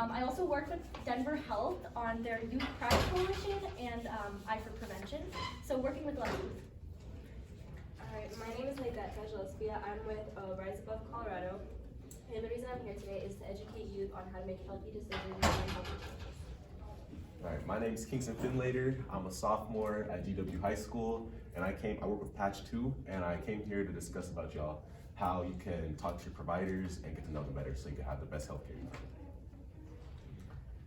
I also work with Denver Health on their Youth Pride Coalition and I for Prevention. So working with a lot of youth. Alright, my name is Leigette Gillespie. I'm with Rise Above Colorado. And the reason I'm here today is to educate youth on how to make healthy decisions and healthy choices. Alright, my name is Kingston Finlater. I'm a sophomore at GW High School, and I work with Patch 2, and I came here to discuss about y'all how you can talk to your providers and get to know them better so you can have the best healthcare you can.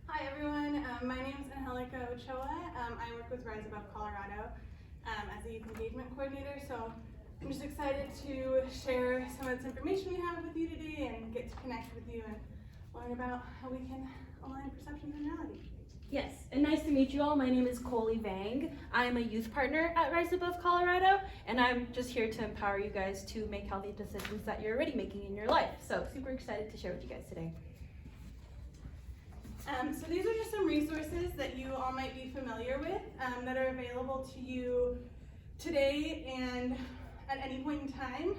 Hi everyone, my name is Angelica Ochoa. I work with Rise Above Colorado as a youth engagement coordinator, so I'm just excited to share some of this information we have with you today and get to connect with you and learn about how we can align perceptions and reality. Yes, and nice to meet you all. My name is Coley Vang. I'm a youth partner at Rise Above Colorado, and I'm just here to empower you guys to make healthy decisions that you're already making in your life. So super excited to share with you guys today. So these are just some resources that you all might be familiar with that are available to you today and at any point in time.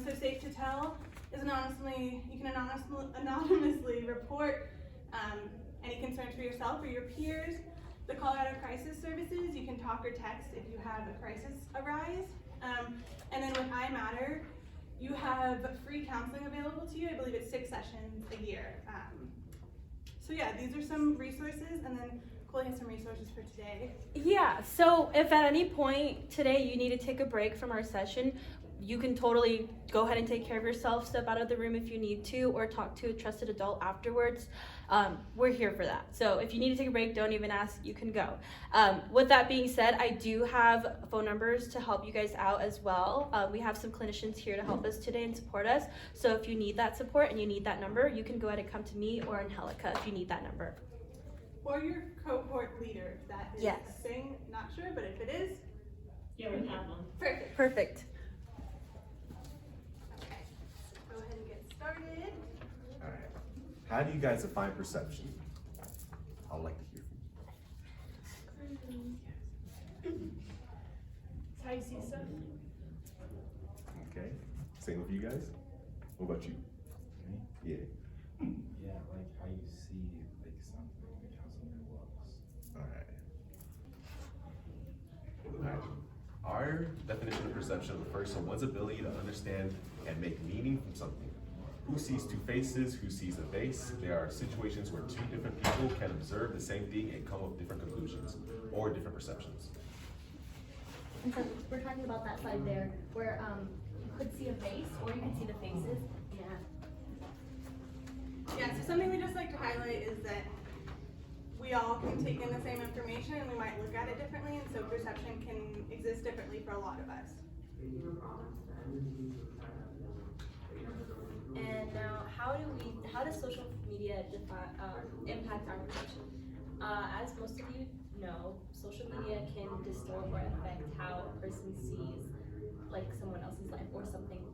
So Safe to Tell is you can anonymously report any concerns for yourself or your peers. The Colorado Crisis Services, you can talk or text if you have a crisis arise. And then with iMatter, you have free counseling available to you. I believe it's 6 sessions a year. So yeah, these are some resources, and then Coley has some resources for today. Yeah, so if at any point today you need to take a break from our session, you can totally go ahead and take care of yourself, step out of the room if you need to, or talk to a trusted adult afterwards. We're here for that. So if you need to take a break, don't even ask, you can go. With that being said, I do have phone numbers to help you guys out as well. We have some clinicians here to help us today and support us. So if you need that support and you need that number, you can go ahead and come to me or Angelica if you need that number. Or your cohort leader, if that is Yes. a thing, not sure, but if it is, Yeah, we have one. perfect. Perfect. Okay, go ahead and get started. Alright, how do you guys define perception? I'd like to hear from you. It's how you see stuff. Okay, same with you guys? What about you? Me? Yeah. Yeah, like how you see like something, like how something looks. Alright. Our definition of perception refers to one's ability to understand and make meaning from something. Who sees two faces? Who sees a face? There are situations where two different people can observe the same thing and come up with different conclusions or different perceptions. And so we're talking about that slide there where you could see a face or you can see the faces. Yeah, so something we just like to highlight is that we all can take in the same information and we might look at it differently, and so perception can exist differently for a lot of us. And now, how does social media impact our perception? As most of you know, social media can distort or affect how a person sees like someone else's life or something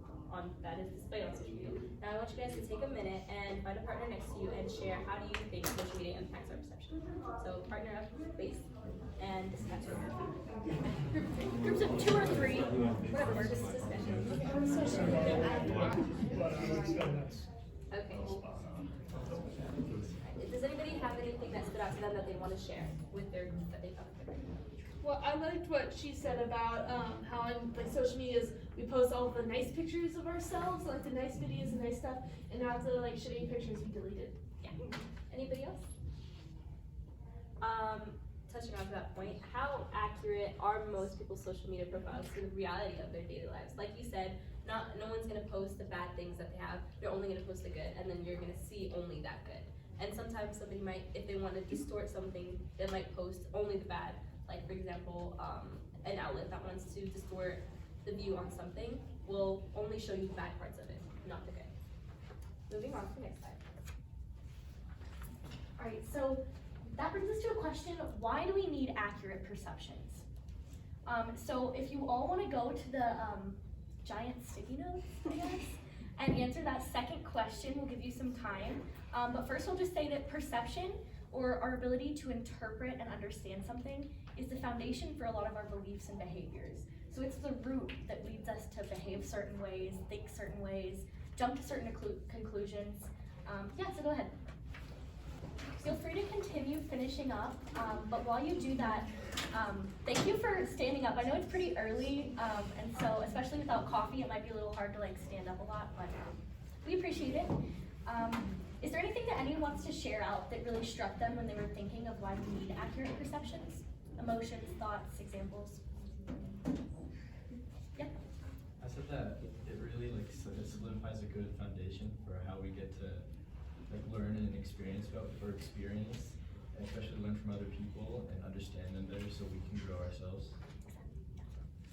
that is displayed on social media. Now I want you guys to take a minute and find a partner next to you and share how do you think social media impacts our perception. So partner up, please, and discuss. Groups of 2 or 3, whatever works. Okay. Does anybody have anything that stood out to them that they want to share with their group that they found? Well, I liked what she said about how on like social medias we post all the nice pictures of ourselves, like the nice videos and nice stuff, and now the like shitty pictures we deleted. Yeah. Anybody else? Touching on to that point, how accurate are most people's social media profiles to the reality of their daily lives? Like you said, no one's gonna post the bad things that they have. They're only gonna post the good, and then you're gonna see only that good. And sometimes somebody might, if they want to distort something, they might post only the bad. Like for example, an outlet that wants to distort the view on something will only show you the bad parts of it, not the good. Moving on to the next slide. All right, so that brings us to a question, why do we need accurate perceptions? So if you all want to go to the giant sticky notes, I guess, and answer that second question, we'll give you some time. But first I'll just say that perception, or our ability to interpret and understand something, is the foundation for a lot of our beliefs and behaviors. So it's the root that leads us to behave certain ways, think certain ways, jump to certain conclusions. Yeah, so go ahead. continue finishing up, but while you do that, thank you for standing up. I know it's pretty early, and so especially without coffee, it might be a little hard to like stand up a lot, but we appreciate it. Is there anything that anyone wants to share out that really struck them when they were thinking of why we need accurate perceptions? Emotions, thoughts, examples? Yeah. I said that it really like solidifies a good foundation for how we get to like learn and experience and especially learn from other people and understand them better so we can grow ourselves.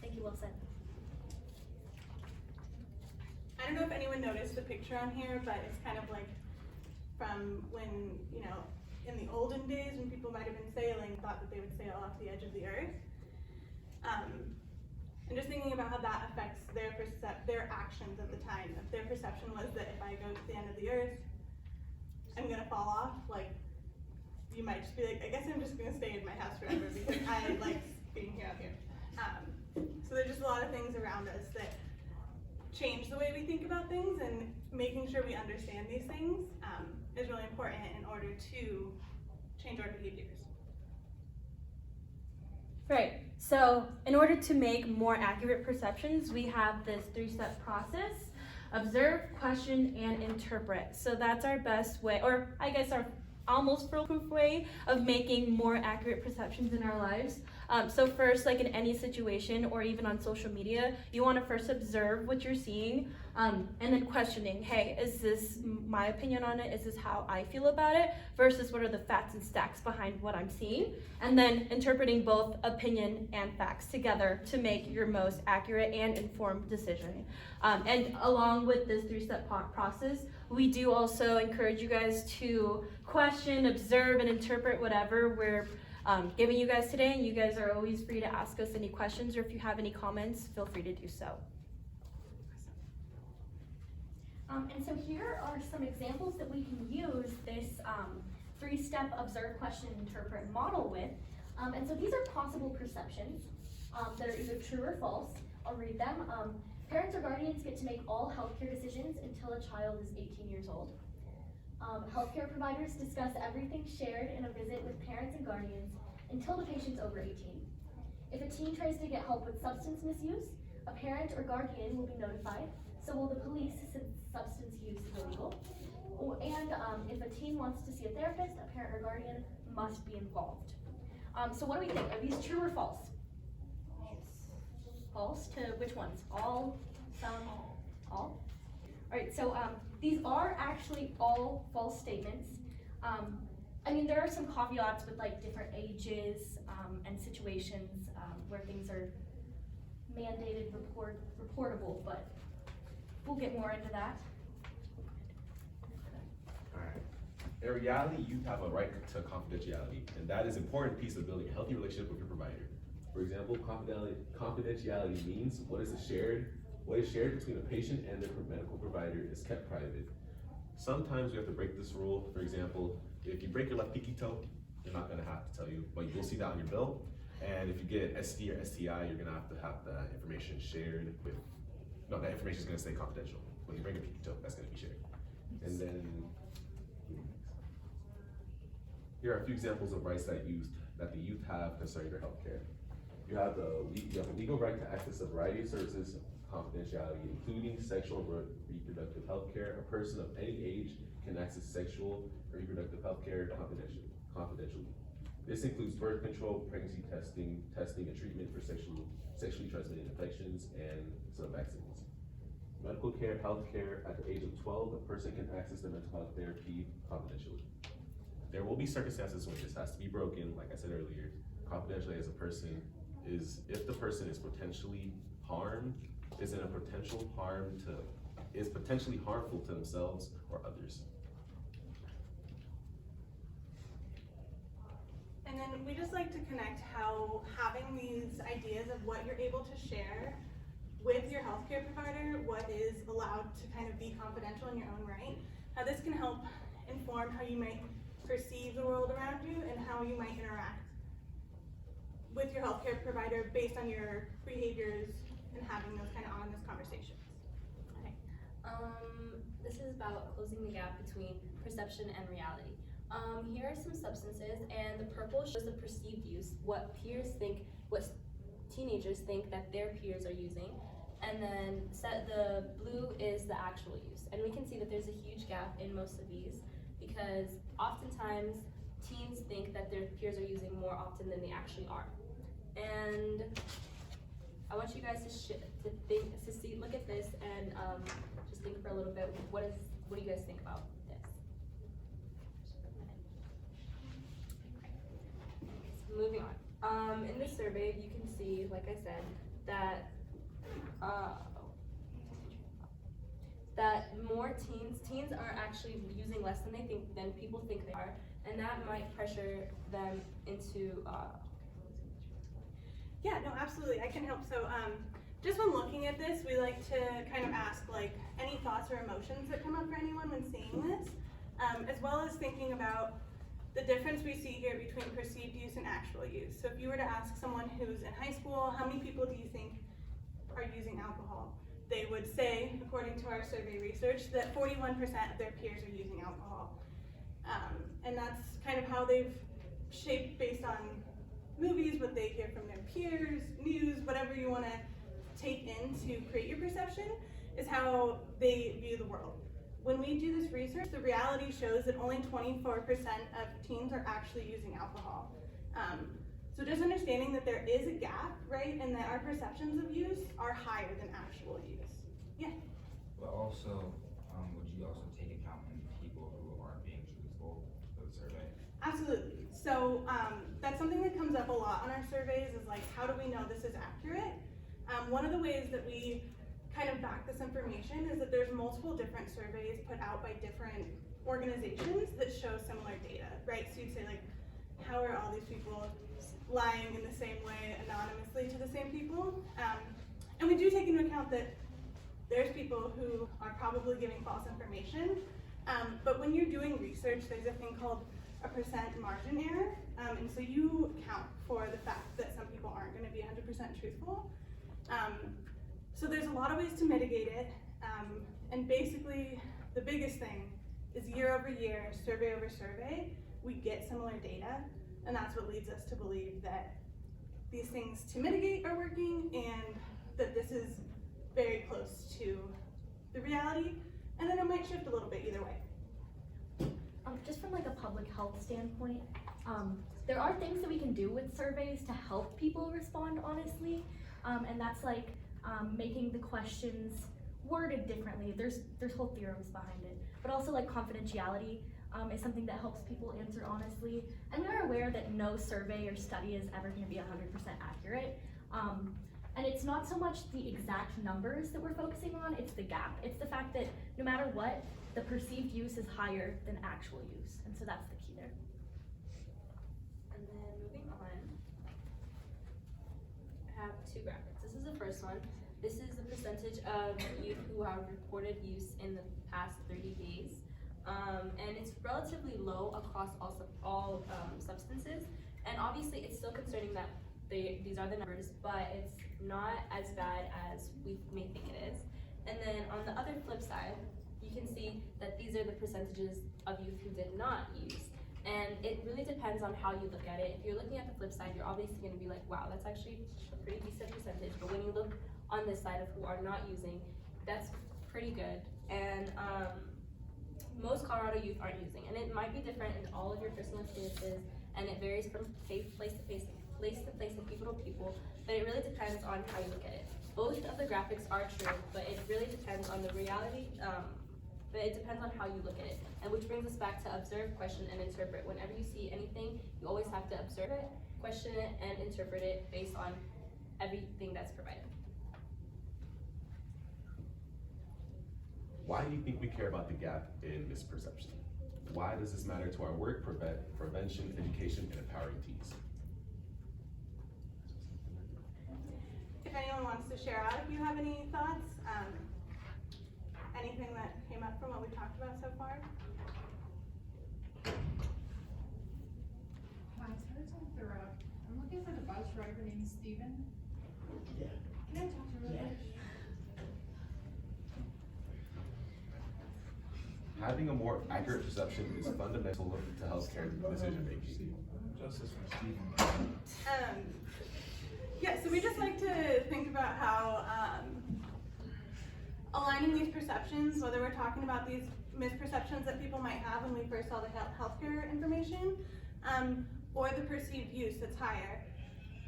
Thank you, well said. I don't know if anyone noticed the picture on here, but it's kind of like from when, you know, in the olden days when people might have been sailing, thought that they would sail off the edge of the earth. And just thinking about how that affects their actions at the time. If their perception was that if I go to the end of the earth, I'm gonna fall off, like, you might just be like, I guess I'm just gonna stay in my house forever because I like being here out here. So there's just a lot of things around us that change the way we think about things, and making sure we understand these things is really important in order to change our behaviors. Right, so in order to make more accurate perceptions, we have this 3-step process: observe, question, and interpret. So that's our best way, or I guess our almost foolproof way of making more accurate perceptions in our lives. So first, like in any situation or even on social media, you want to first observe what you're seeing, and then questioning, hey, is this my opinion on it? Is this how I feel about it? Versus what are the facts and stats behind what I'm seeing? And then interpreting both opinion and facts together to make your most accurate and informed decision. And along with this 3-step process, we do also encourage you guys to question, observe, and interpret whatever we're giving you guys today, and you guys are always free to ask us any questions, or if you have any comments, feel free to do so. And so here are some examples that we can use this 3-step observe, question, interpret model with. And so these are possible perceptions that are either true or false. I'll read them. Parents or guardians get to make all healthcare decisions until a child is 18 years old. Healthcare providers discuss everything shared in a visit with parents and guardians until the patient's over 18. If a teen tries to get help with substance misuse, a parent or guardian will be notified. So will the police, since substance use is illegal. And if a teen wants to see a therapist, a parent or guardian must be involved. So what do we think? Are these true or false? False to which ones? All, some, all? All right, so these are actually all false statements. I mean, there are some caveats with like different ages and situations where things are mandated, reportable, but we'll get more into that. Alright. In reality, you have a right to confidentiality, and that is an important piece of building a healthy relationship with your provider. For example, confidentiality means what is shared between a patient and their medical provider is kept private. Sometimes you have to break this rule. For example, if you break your left pinky toe, you're not gonna have to tell you, but you will see that on your bill. And if you get an ST or STI, you're gonna have the information shared with, no, that information is gonna stay confidential. When you break a pinky toe, that's gonna be shared. And then, here are a few examples of rights that the youth have concerning their healthcare. You have a legal right to access a variety of services, confidentiality, including sexual and reproductive health care. A person of any age can access sexual and reproductive health care confidentially. This includes birth control, pregnancy testing and treatment for sexually transmitted infections, and some vaccines. Medical care, health care. At the age of 12, a person can access their mental health therapy confidentially. There will be circumstances when this has to be broken, like I said earlier. Confidentially as a person is if the person is potentially harmed, is potentially harmful to themselves or others. And then we just like to connect how having these ideas of what you're able to share with your healthcare provider, what is allowed to kind of be confidential in your own right, how this can help inform how you might perceive the world around you and how you might interact with your healthcare provider based on your behaviors and having those kind of honest conversations. Okay. This is about closing the gap between perception and reality. Here are some substances, and the purple shows the perceived use, what teenagers think that their peers are using, and then the blue is the actual use. And we can see that there's a huge gap in most of these, because oftentimes teens think that their peers are using more often than they actually are. And I want you guys to look at this and just think for a little bit. What do you guys think about this? Moving on. In this survey, you can see, like I said, that more teens are actually using less than people think they are, and that might pressure them into. Yeah, no, absolutely. I can help. So, just when looking at this, we like to kind of ask like any thoughts or emotions that come up for anyone when seeing this, as well as thinking about the difference we see here between perceived use and actual use. So if you were to ask someone who's in high school, how many people do you think are using alcohol? They would say, according to our survey research, that 41% of their peers are using alcohol. And that's kind of how they've shaped based on movies, what they hear from their peers, news, whatever you want to take in to create your perception is how they view the world. When we do this research, the reality shows that only 24% of teens are actually using alcohol. So just understanding that there is a gap, right, and that our perceptions of use are higher than actual use. Yeah. But also, would you also take account in people who aren't being truthful for the survey? Absolutely. So that's something that comes up a lot on our surveys is like, how do we know this is accurate? One of the ways that we kind of back this information is that there's multiple different surveys put out by different organizations that show similar data, right? So you'd say like, how are all these people lying in the same way anonymously to the same people? And we do take into account that there's people who are probably giving false information, but when you're doing research, there's a thing called a percent margin error, and so you account for the fact that some people aren't going to be 100% truthful. So there's a lot of ways to mitigate it, and basically the biggest thing is year over year, survey over survey, we get similar data, and that's what leads us to believe that these things to mitigate are working and that this is very close to the reality, and then it might shift a little bit either way. Just from like a public health standpoint, there are things that we can do with surveys to help people respond honestly, and that's like making the questions worded differently. There's whole theorems behind it, but also like confidentiality is something that helps people answer honestly. And we are aware that no survey or study is ever going to be 100% accurate. And it's not so much the exact numbers that we're focusing on, it's the gap. It's the fact that no matter what, the perceived use is higher than actual use. And so that's the key there. And then moving on, I have two graphics. This is the first one. This is the percentage of youth who have reported use in the past 30 days. And it's relatively low across all substances. And obviously it's still concerning that these are the numbers, but it's not as bad as we may think it is. And then on the other flip side, you can see that these are the percentages of youth who did not use. And it really depends on how you look at it. If you're looking at the flip side, you're obviously going to be like, wow, that's actually a pretty decent percentage. But when you look on this side of who are not using, that's pretty good. And most Colorado youth aren't using. And it might be different in all of your personal experiences, and it varies from place to place and people to people, but it really depends on how you look at it. Both of the graphics are true, but it really depends on the reality, but it depends on how you look at it. And which brings us back to observe, question, and interpret. Whenever you see anything, you always have to observe it, question it, and interpret it based on everything that's provided. Why do you think we care about the gap in misperception? Why does this matter to our work, prevention, education, and empowering teens? If anyone wants to share out, if you have any thoughts, anything that came up from what we've talked about so far? Hi, sorry to interrupt. I'm looking for the bus driver named Steven. Yeah. Can I talk to her? Having a more accurate accurate perception is fundamental to healthcare decision making. Justice for Stephen. Yeah, so we just like to think about how aligning these perceptions, whether we're talking about these misperceptions that people might have when we first saw the healthcare information, or the perceived use that's higher,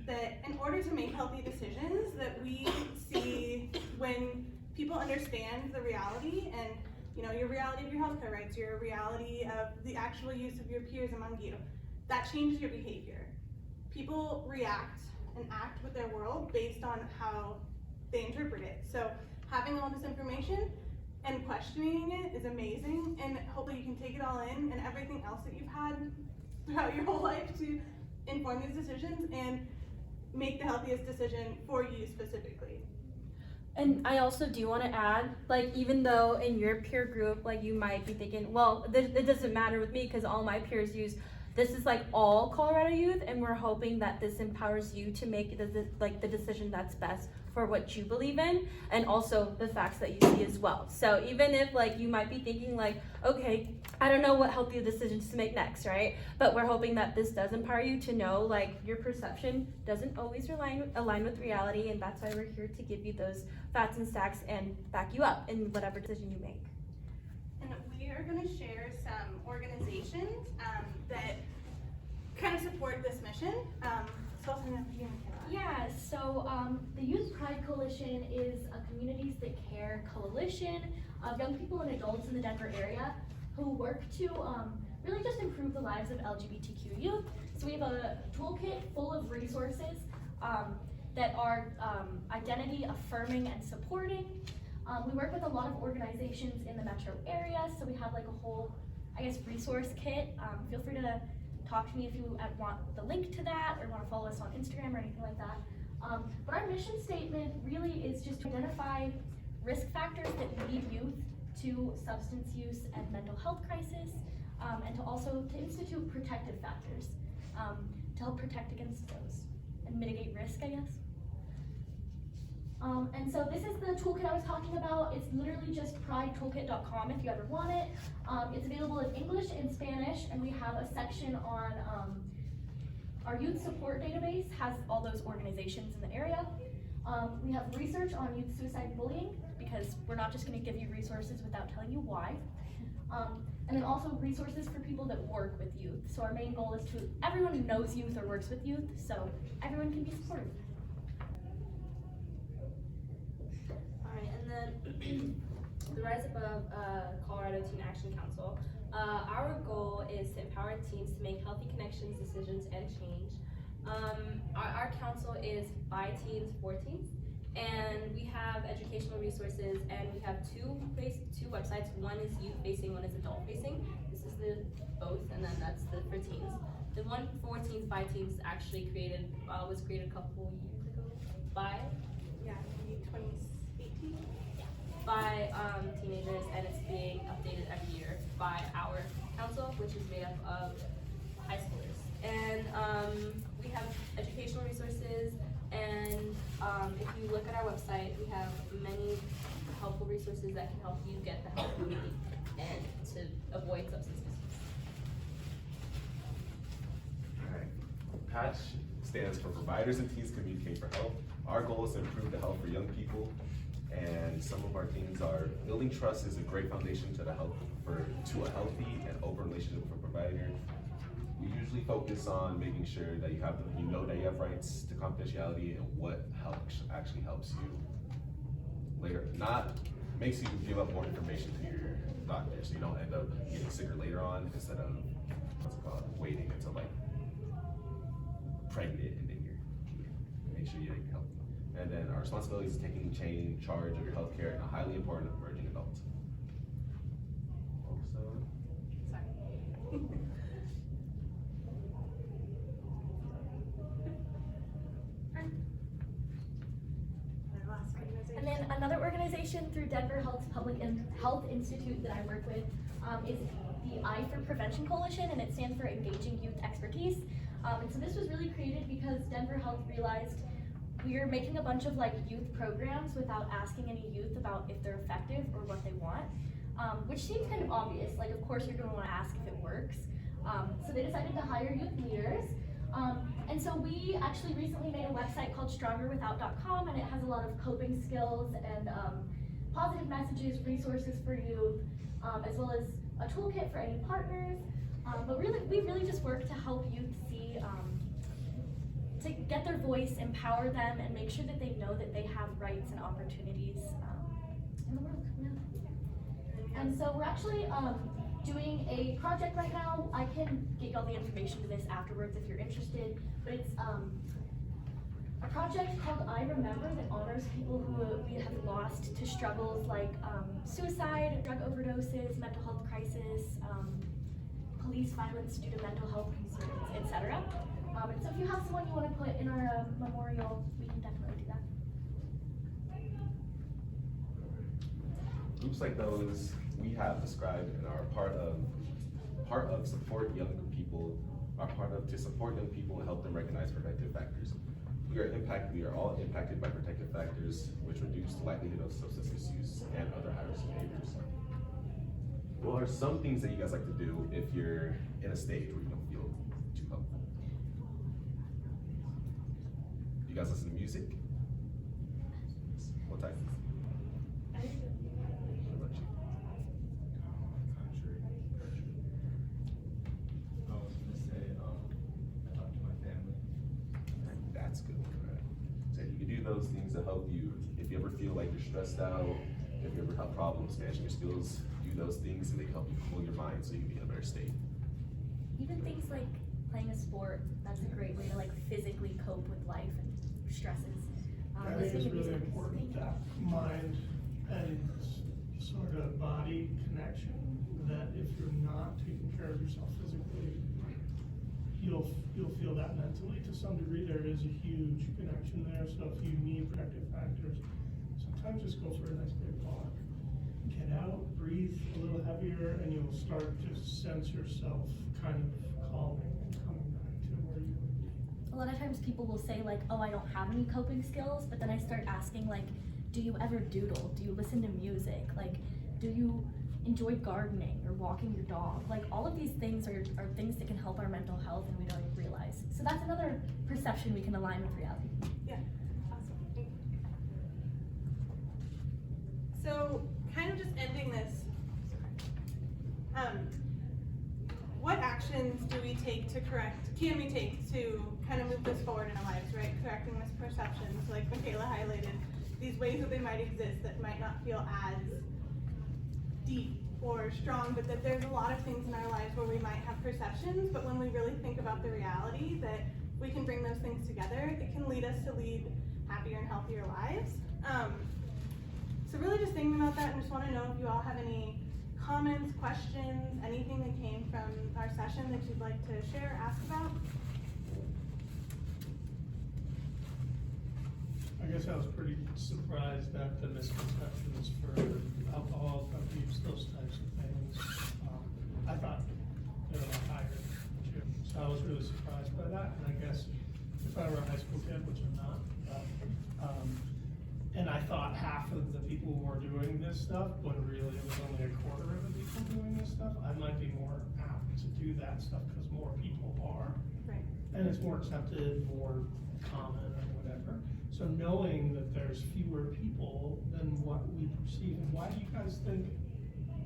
that in order to make healthy decisions, that we see when people understand the reality and your reality of your healthcare rights, your reality of the actual use of your peers among you, that changes your behavior. People react and act with their world based on how they interpret it. So having all this information and questioning it is amazing, and hopefully you can take it all in and everything else that you've had throughout your whole life to inform these decisions and make the healthiest decision for you specifically. And I also do want to add, like, even though in your peer group, like, you might be thinking, well, it doesn't matter with me because all my peers use, this is like all Colorado youth, and we're hoping that this empowers you to make the decision that's best for what you believe in, and also the facts that you see as well. So even if like you might be thinking like, okay, I don't know what healthy decisions to make next, right? But we're hoping that this does empower you to know like your perception doesn't always align with reality, and that's why we're here to give you those facts and stats and back you up in whatever decision you make. And we are going to share some organizations that kind of support this mission. So I'll turn it over to you, Michaela. Yeah, so the Youth Pride Coalition is a Communities That Care coalition of young people and adults in the Denver area who work to really just improve the lives of LGBTQ youth. So we have a toolkit full of resources that are identity affirming and supporting. We work with a lot of organizations in the metro area, so we have like a whole, resource kit. Feel free to talk to me if you want the link to that or want to follow us on Instagram or anything like that. But our mission statement really is just to identify risk factors that lead youth to substance use and mental health crisis, and to also to institute protective factors to help protect against those and mitigate risk, I guess. And so this is the toolkit I was talking about. It's literally just pridetoolkit.com if you ever want it. It's available in English and Spanish, and we have a section on our youth support database, has all those organizations in the area. We have research on youth suicide and bullying, because we're not just going to give you resources without telling you why. And then also resources for people that work with youth. So our main goal is to everyone who knows youth or works with youth, so everyone can be supported. And then the Rise Above Colorado Teen Action Council. Our goal is to empower teens to make healthy connections, decisions, and change. Our council is by teens, for teens, and we have educational resources, and we have two websites. One is youth-facing, one is adult-facing. This is the both, and then that's the for teens. The one for teens, by teens, actually was created a couple years ago by 2018. by teenagers, and it's being updated every year by our council, which is made up of high schoolers. And we have educational resources, and if you look at our website, we have many helpful resources that can help you get the help you need and to avoid substance misuse. Alright. PATCH stands for Providers and Teens Communicate for Health. Our goal is to improve the health for young people, and some of our teams are building trust is a great foundation to a healthy and open relationship with a provider. We usually focus on making sure that you know that you have rights to confidentiality and what actually helps you later, not makes you give up more information to your doctor, so you don't end up getting sicker later on instead of waiting until like pregnant and then you're make sure you're healthy. And then our responsibility is taking charge of your healthcare and a highly important emerging adult. And then another organization through Denver Health's Health Institute that I work with is the I for Prevention Coalition, and it stands for Engaging Youth Expertise. And so this was really created because Denver Health realized we are making a bunch of like youth programs without asking any youth about if they're effective or what they want. which seems kind of obvious. Like, of course, you're going to want to ask if it works. So they decided to hire youth leaders. And so we actually recently made a website called strongerwithout.com, and it has a lot of coping skills and positive messages, resources for youth, as well as a toolkit for any partners. But really, we really just work to help youth see, to get their voice, empower them, and make sure that they know that they have rights and opportunities in the world. Yeah. And so we're actually doing a project right now. I can get you all the information to this afterwards if you're interested, but it's a project called I Remember that honors people who we have lost to struggles like suicide, drug overdoses, mental health crisis, police violence due to mental health concerns, etc. And so if you have someone you want to put in our memorial, we can definitely do that. Groups like those we have described and are part of support young people, to support young people and help them recognize protective factors. We are all impacted by protective factors, which reduce the likelihood of substance misuse and other high-risk behaviors. What are some things that you guys like to do if you're in a stage where you don't feel too helpful? You guys listen to music? What type? What about you? I was gonna say, I talk to my family. That's good. Right? So you can do those things to help you. If you ever feel like you're stressed out, if you ever have problems managing your skills, do those things and they help you cool your mind so you can be in a better state. Even things like playing a sport, that's a great way to like physically cope with life and stresses. I think it's really important that mind and sort of body connection, that if you're not taking care of yourself physically, you'll feel that mentally to some degree. There is a huge connection there. So if you need protective factors, sometimes just go for a nice big walk. Get out, breathe a little heavier, and you'll start to sense yourself kind of calming and coming back to where you would be. A lot of times people will say like, oh, I don't have any coping skills, but then I start asking like, do you ever doodle? Do you listen to music? Like, do you enjoy gardening or walking your dog? Like, all of these things are things that can help our mental health and we don't even realize. So that's another perception we can align with reality. Yeah, awesome, thank you. So, kind of just ending this, what actions can we take to kind of move this forward in our lives, right? Correcting misperceptions, like Michaela highlighted, these ways that they might exist that might not feel as deep or strong, but that there's a lot of things in our lives where we might have perceptions, but when we really think about the reality that we can bring those things together, it can lead us to lead happier and healthier lives. So really just thinking about that, and just want to know if you all have any comments, questions, anything that came from our session that you'd like to share, ask about. I guess I was pretty surprised at the misconceptions for alcohol, drug use, those types of things. I thought they were a lot higher too. So I was really surprised by that. And I guess if I were a high school kid, which I'm not, and I thought half of the people were doing this stuff, when really it was only a quarter of the people doing this stuff, I might be more apt to do that stuff because more people are. Right. And it's more accepted, more common, or whatever. So knowing that there's fewer people than what we perceive, and why do you guys think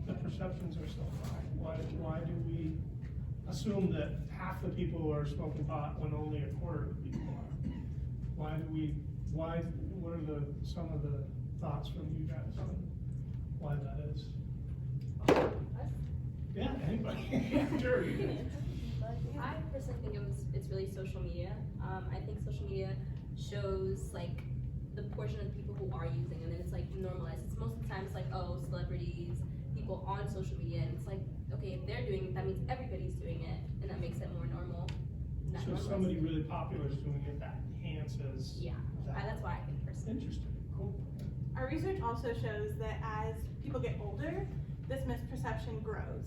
the perceptions are so high? Why do we assume that half the people are smoking pot when only a quarter of the people are? What are some of the thoughts from you guys on why that is? Yeah, anybody. Sure. I personally think it's really social media. I think social media shows like the portion of the people who are using, and then it's like normalized. It's most of the time it's like, oh, celebrities, people on social media, and it's like, okay, if they're doing it, that means everybody's doing it, and that makes it more normal. So if somebody really popular is doing it, that enhances. Yeah, that's why I think personally. Interesting, cool. Our research also shows that as people get older, this misperception grows.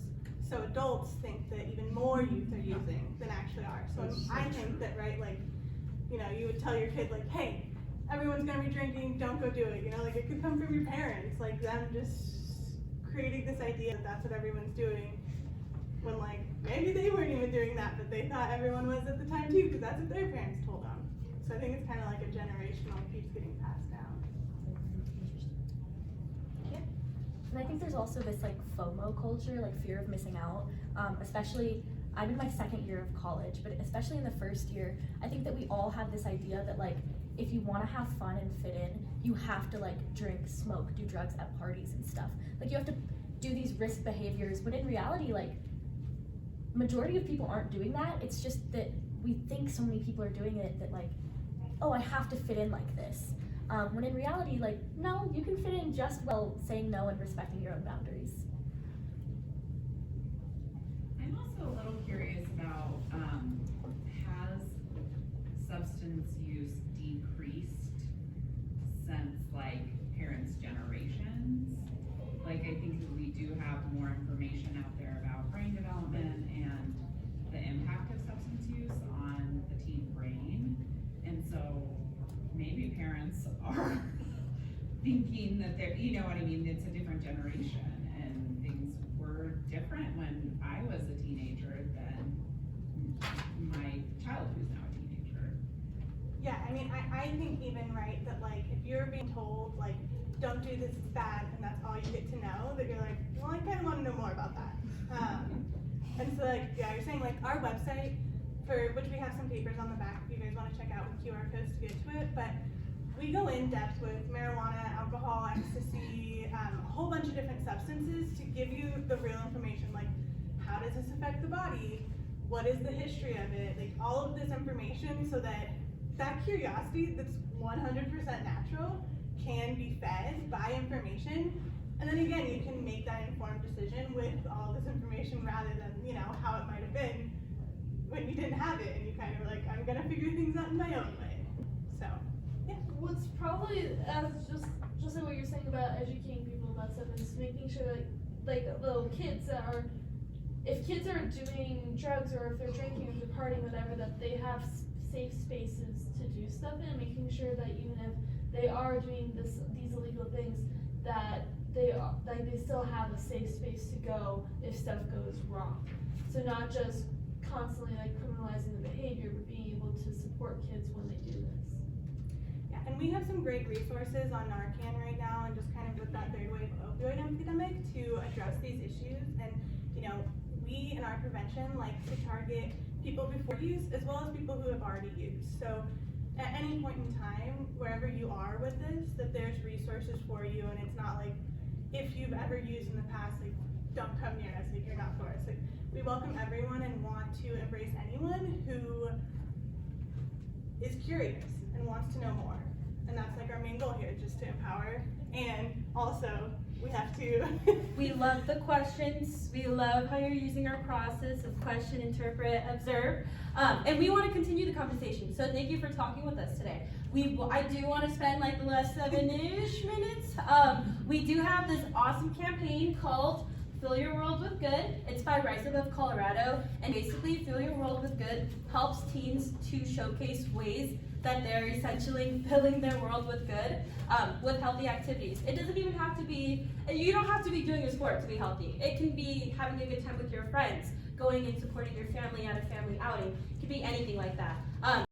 So adults think that even more youth are using than actually are. So I think that, right, like, you know, you would tell your kid like, hey, everyone's gonna be drinking, don't go do it. You know, like it could come from your parents, like them just creating this idea that that's what everyone's doing, when like, maybe they weren't even doing that, but they thought everyone was at the time too, because that's what their parents told them. So I think it's kind of like a generational, keeps getting passed down. And I think there's also this like FOMO culture, like fear of missing out, especially, I'm in my second year of college, but especially in the first year, I think that we all have this idea that like, if you wanna have fun and fit in, you have to like drink, smoke, do drugs at parties and stuff. Like you have to do these risk behaviors, but in reality, like, majority of people aren't doing that. It's just that we think so many people are doing it that like, oh, I have to fit in like this. When in reality, like, no, you can fit in just well saying no and respecting your own boundaries. I'm also a little curious about, has substance use decreased since like parents' generations? Like I think that we do have more information out there about brain development and the impact of substance use on the teen brain. And so maybe parents are thinking that they're, you know what I mean, it's a different generation and things were different when I was a teenager than my child who's now a teenager. Yeah, I mean, I think even, right, that like, if you're being told, like, don't do this, it's bad, and that's all you get to know, that you're like, well, I kind of want to know more about that. And so, like, yeah, you're saying, like, our website, for which we have some papers on the back if you guys want to check out with QR codes to get to it, but we go in depth with marijuana, alcohol, ecstasy, a whole bunch of different substances to give you the real information, like, how does this affect the body? What is the history of it? Like, all of this information so that that curiosity that's 100% natural can be fed by information, and then again, you can make that informed decision with all this information rather than, you know, how it might have been when you didn't have it and you kind of were like, I'm gonna figure things out in my own way. So, yeah. What's probably, as just like what you're saying about educating people about stuff, is making sure like little kids that are, if kids are doing drugs or if they're drinking or if they're partying, whatever, that they have safe spaces to do stuff in, making sure that even if they are doing these illegal things, that they still have a safe space to go if stuff goes wrong. So not just constantly like criminalizing the behavior, but being able to support kids when they do this. Yeah, and we have some great resources on Narcan right now, and just kind of with that third wave opioid epidemic to address these issues. And you know, we in our prevention like to target people before use as well as people who have already used. So at any point in time, wherever you are with this, that there's resources for you, and it's not like if you've ever used in the past, like don't come near us, like you're not for us. Like we welcome everyone and want to embrace anyone who is curious and wants to know more. And that's like our main goal here, just to empower. And also, we have to We love the questions. We love how you're using our process of question, interpret, observe. And we want to continue the conversation. So thank you for talking with us today. I do want to spend like the last 7-ish minutes. We do have this awesome campaign called Fill Your World with Good. It's by Rise Above Colorado. And basically, Fill Your World with Good helps teens to showcase ways that they're essentially filling their world with good, with healthy activities. It doesn't even have to be, you don't have to be doing a sport to be healthy. It can be having a good time with your friends, going and supporting your family at a family outing. It could be anything like that.